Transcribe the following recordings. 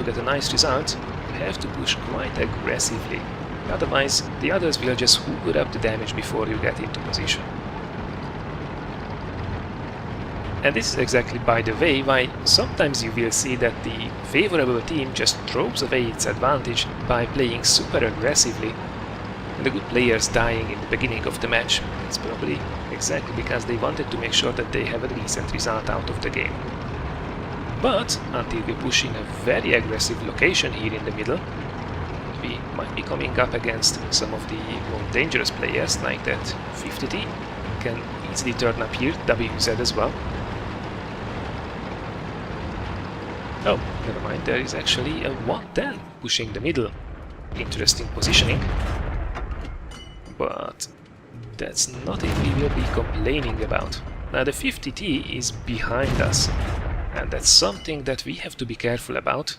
to get a nice result, you have to push quite aggressively. Otherwise, the others will just hoover up the damage before you get into position. And this is exactly, by the way, why sometimes you will see that the favorable team just throws away its advantage by playing super aggressively, and the good players dying in the beginning of the match. It's probably exactly because they wanted to make sure that they have a decent result out of the game. But until we push in a very aggressive location here in the middle, we might be coming up against some of the more dangerous players, like that 50T can easily turn up here, WZ as well. Oh, never mind, there is actually a 110 pushing the middle. Interesting positioning. But that's nothing we will be complaining about. Now the 50T is behind us, and that's something that we have to be careful about.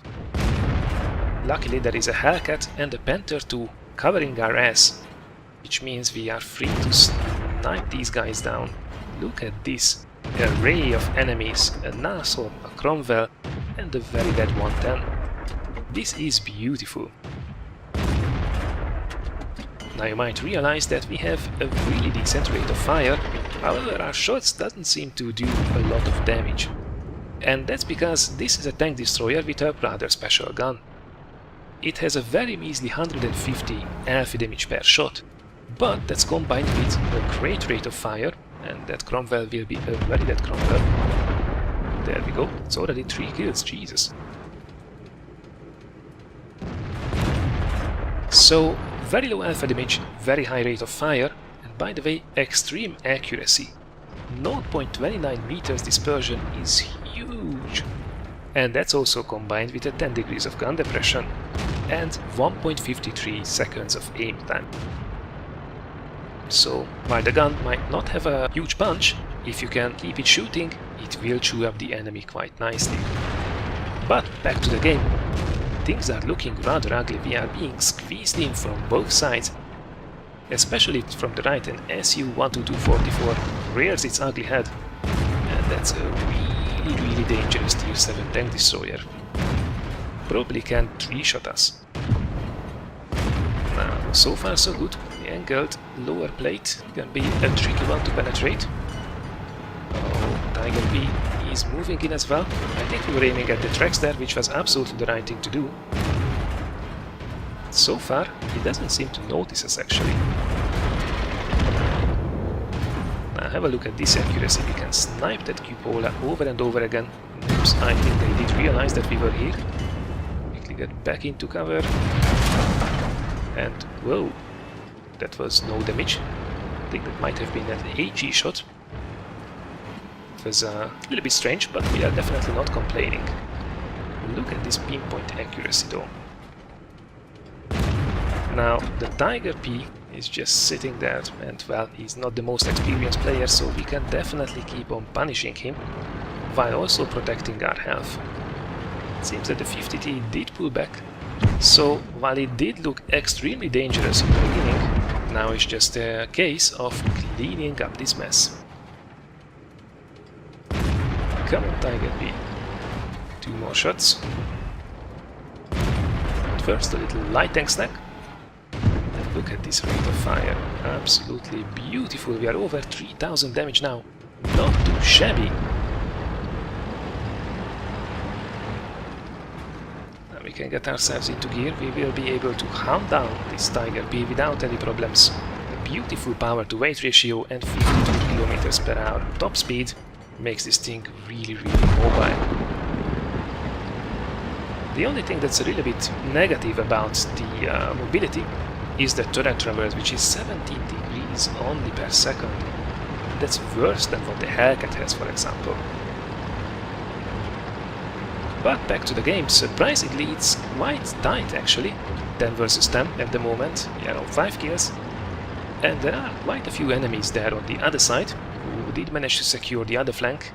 Luckily there is a Hellcat and a Panther 2 covering our ass, which means we are free to snipe these guys down. Look at this array of enemies, a Nashorn, a Cromwell, and a very dead 110. This is beautiful. Now you might realize that we have a really decent rate of fire, however our shots doesn't seem to do a lot of damage. And that's because this is a tank destroyer with a rather special gun. It has a very measly 150 alpha damage per shot, but that's combined with a great rate of fire, and that Cromwell will be a very dead Cromwell. There we go, it's already 3 kills, Jesus. So, very low alpha damage, very high rate of fire, and by the way, extreme accuracy. 0.29 meters dispersion is huge. And that's also combined with a 10 degrees of gun depression and 1.53 seconds of aim time. So, while the gun might not have a huge punch, if you can keep it shooting, it will chew up the enemy quite nicely. But back to the game. Things are looking rather ugly. We are being squeezed in from both sides, especially from the right, and SU-12244 rears its ugly head. And that's a really dangerous Tier 7 tank destroyer. Probably can 3-shot us. Now, so far so good. The angled lower plate can be a tricky one to penetrate. Oh, Tiger B is moving in as well. I think we were aiming at the tracks there, which was absolutely the right thing to do. So far, he doesn't seem to notice us actually. Now have a look at this accuracy. We can snipe that cupola over and over again. Oops, I think they did realize that we were here. Quickly get back into cover. And whoa, that was no damage. I think that might have been an AG shot. It was a little bit strange, but we are definitely not complaining. Look at this pinpoint accuracy though. Now, the Tiger P is just sitting there, and well, he's not the most experienced player, so we can definitely keep on punishing him, while also protecting our health. It seems that the 50T did pull back, so while it did look extremely dangerous in the beginning, now it's just a case of cleaning up this mess. Come on, Tiger B. 2 more shots. But first a little light tank snack. And look at this rate of fire. Absolutely beautiful. We are over 3000 damage now. Not too shabby. Now we can get ourselves into gear. We will be able to hunt down this Tiger B without any problems. A beautiful power to weight ratio and 52 km per hour top speed makes this thing really mobile. The only thing that's a little bit negative about the mobility is the turret traverse, which is 17 degrees only per second. That's worse than what the Hellcat has, for example. But back to the game, surprisingly it's quite tight actually. 10 versus 10 at the moment, we are on 5 kills. And there are quite a few enemies there on the other side, who did manage to secure the other flank,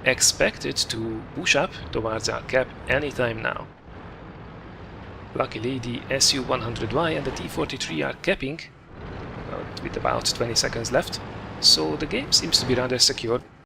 expected to push up towards our cap anytime now. Luckily the SU-100Y and the T-43 are capping, with about 20 seconds left, so the game seems to be rather secure.